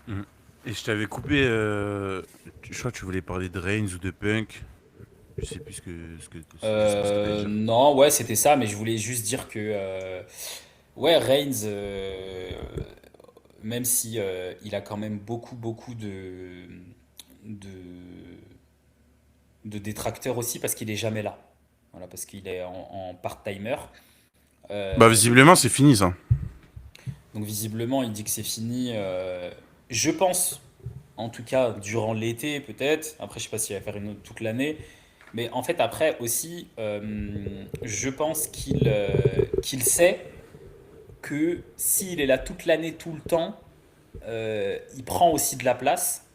Mm. Et je t'avais coupé, je crois que tu voulais parler de Reigns ou de Punk. Je sais plus ce que t'allais dire. Non, ouais, c'était ça, mais je voulais juste dire que ouais, Reigns, même si il a quand même beaucoup de de détracteurs aussi parce qu'il est jamais là. Voilà, parce qu'il est en part-timer. Bah, Euh, visiblement, c'est fini ça. donc visiblement, il dit que c'est fini. Je pense, en tout cas, durant l'été peut-être. Après, je sais pas s'il va faire une autre toute l'année. Mais en fait, après aussi, je pense qu'il sait que s'il est là toute l'année, tout le temps, il prend aussi de la place.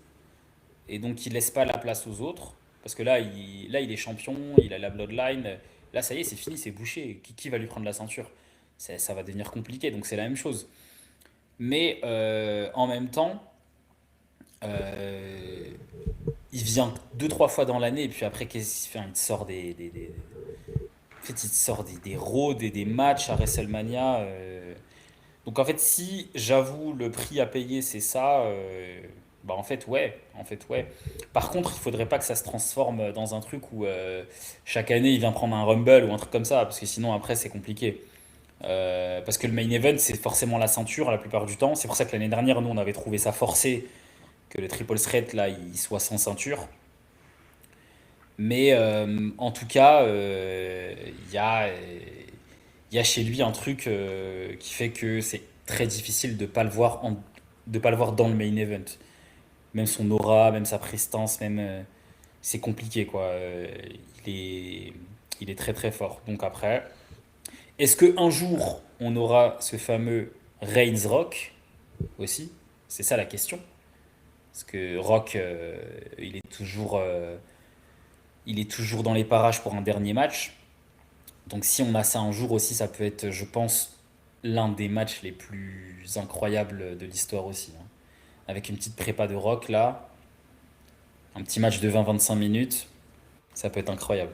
Et donc, il laisse pas la place aux autres. Parce que là, il est champion, il a la bloodline. Là, ça y est, c'est fini, c'est bouché. Qui va lui prendre la ceinture? Ça va devenir compliqué. Donc, c'est la même chose. Mais en même temps, euh, il vient deux, trois fois dans l'année. Et puis après, qu'est-ce qu'il fait? Il te sort en fait, il te sort des Raw, des matchs à WrestleMania. Donc en fait, si j'avoue le prix à payer, c'est ça, bah en fait, ouais. En fait, ouais. Par contre, il faudrait pas que ça se transforme dans un truc où chaque année il vient prendre un Rumble ou un truc comme ça, parce que sinon après c'est compliqué. Parce que le main event c'est forcément la ceinture la plupart du temps. C'est pour ça que l'année dernière, nous on avait trouvé ça forcé que le triple threat là il soit sans ceinture. Mais en tout cas, il y a chez lui un truc qui fait que c'est très difficile de pas le voir de pas le voir dans le main event. Même son aura, même sa prestance, même c'est compliqué quoi. Il est il est très très fort. Donc après, est-ce que un jour on aura ce fameux Reigns Rock aussi? C'est ça la question. Parce que Rock, il est toujours dans les parages pour un dernier match. Donc si on a ça un jour aussi, ça peut être, je pense, l'un des matchs les plus incroyables de l'histoire aussi, hein. Avec une petite prépa de rock là, un petit match de 20-25 minutes, ça peut être incroyable.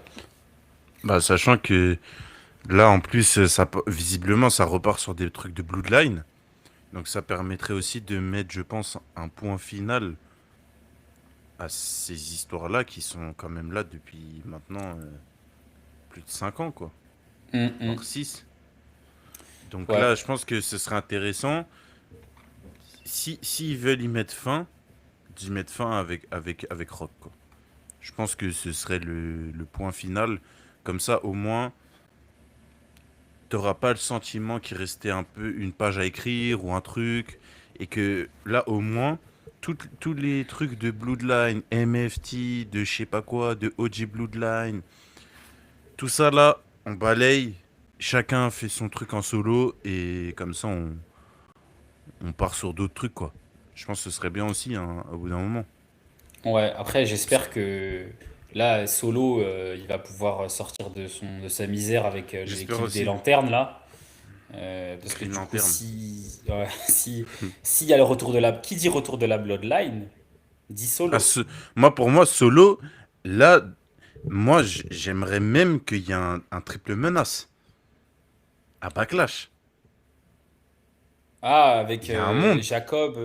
Bah, sachant que là, en plus, visiblement, ça repart sur des trucs de Bloodline. Donc ça permettrait aussi de mettre, je pense, un point final à ces histoires-là qui sont quand même là depuis maintenant plus de 5 ans, quoi. Hum, hum. Voire 6. Donc Ouais, là, je pense que ce serait intéressant. Si, s'ils veulent y mettre fin, d'y mettre fin avec Rock, quoi. Je pense que ce serait le point final. Comme ça, au moins, t'auras pas le sentiment qu'il restait un peu une page à écrire ou un truc. Et que là, au moins, tous les trucs de Bloodline, MFT, de je sais pas quoi, de OG Bloodline, tout ça là, on balaye. Chacun fait son truc en solo. Et comme ça, on part sur d'autres trucs, quoi. Je pense que ce serait bien aussi, hein, au bout d'un moment. ouais. Après, Parce j'espère que là, Solo, il va pouvoir sortir de sa misère avec j'espère l'équipe des aussi. lanternes là. Parce que Green du coup, Lantern. si, ouais, si, s'il y a le retour de la, qui dit retour de la Bloodline, dit Ah, Solo. moi, pour moi, solo, là, moi, j'aimerais même qu'il y ait un triple menace à Backlash. Ah, avec Il y a un monde. Jacob.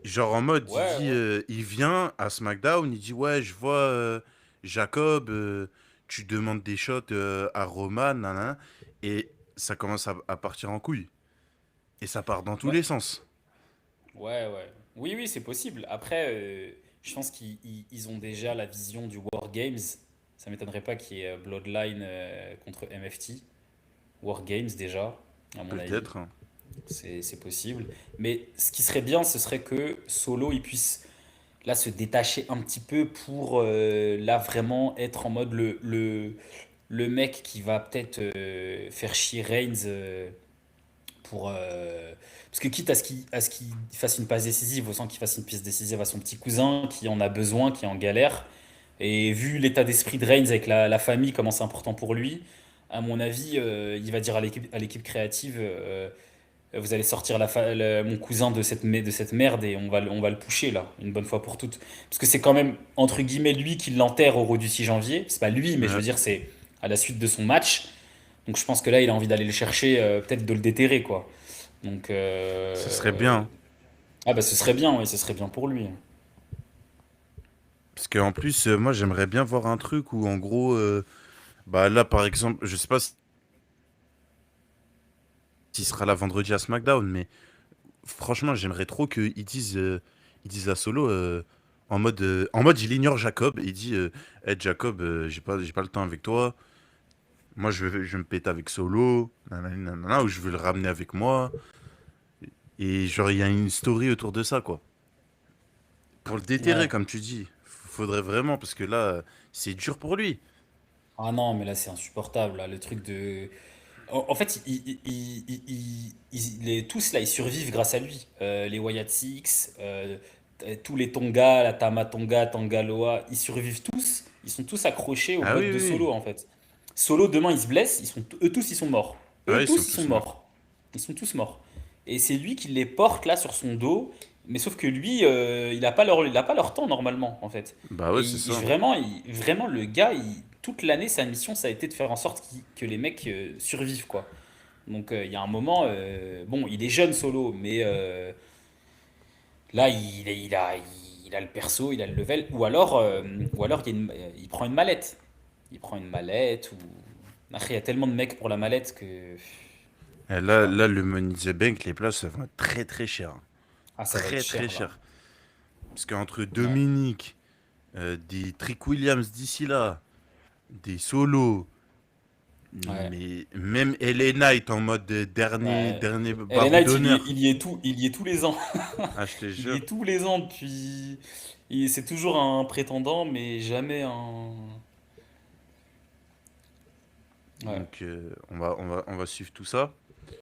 Genre en mode, Ouais, ouais. il vient à SmackDown, il dit ouais, je vois Jacob, tu demandes des shots à Roman, nanana, et ça commence à partir en couille. Et ça part dans tous Ouais, les sens. ouais, ouais. Oui, oui, c'est possible. Après, je pense ils ont déjà la vision du War Games. Ça m'étonnerait pas qu'il y ait Bloodline contre MFT. War Games déjà, à mon avis. Peut-être, hein. C'est possible. Mais ce qui serait bien, ce serait que Solo, il puisse là se détacher un petit peu pour là vraiment être en mode le mec qui va peut-être faire chier Reigns pour parce que quitte à ce qu'il fasse une passe décisive, autant qu'il fasse une passe décisive à son petit cousin qui en a besoin, qui est en galère. Et vu l'état d'esprit de Reigns avec la famille, comment c'est important pour lui, à mon avis, il va dire à l'équipe créative, vous allez sortir mon cousin de cette merde et on va le pusher là, une bonne fois pour toutes. Parce que c'est quand même, entre guillemets, lui qui l'enterre au Raw du 6 janvier. C'est pas lui, mais je veux Ouais, dire, c'est à la suite de son match. Donc je pense que là, il a envie d'aller le chercher, peut-être de le déterrer, quoi. Donc, ce serait bien, hein. Ah bah ce serait bien, oui, ce serait bien pour lui. Parce qu'en plus, moi, j'aimerais bien voir un truc où, en gros, bah là, par exemple, je sais pas s'il sera là vendredi à SmackDown, mais franchement, j'aimerais trop ils disent à Solo, en mode, il ignore Jacob, et il dit, hey, Jacob, j'ai pas le temps avec toi. Moi, je vais me péter avec Solo, nanani, nanana, ou je veux le ramener avec moi. Et genre, il y a une story autour de ça, quoi. Pour le déterrer, Ouais. comme tu dis. Faudrait vraiment, parce que là, c'est dur pour lui. Ah non, mais là c'est insupportable, là, le truc de... En fait, tous là, ils survivent grâce à lui. Les Wyatt Six, tous les Tonga, la Tama Tonga, Tangaloa, ils survivent tous. Ils sont tous accrochés au Ah oui, mode de oui, oui. Solo, en fait. Solo, demain, il se blesse, eux tous, ils sont morts. Ouais, Eux ils sont tous, ils sont tous morts. morts. Ils sont tous morts. Et c'est lui qui les porte là sur son dos. Mais sauf que lui, il a pas leur temps normalement, en fait. Bah Et ouais, c'est ça. vraiment, le gars, toute l'année, sa mission, ça a été de faire en sorte que les mecs survivent, quoi. Donc il y a un moment, bon, il est jeune Solo, mais là, il a le perso, il a le level, ou alors il prend une mallette. Il prend une mallette, ou... Après, il y a tellement de mecs pour la mallette que... Et Je sais pas. là, le Money in the Bank, les places, ça vont être très très cher. Ah, ça va être Très très cher, là. cher. Parce qu'entre Ouais. Dominique, des Trick Williams d'ici là, des solos, Ouais. mais même LA Knight en mode Ouais. dernier Ellen barreau Knight, d'honneur. il y est tous les ans. Ah, je te Il y jure. est tous les ans depuis... C'est toujours un prétendant, mais jamais un... Ouais. Donc, on va suivre tout ça.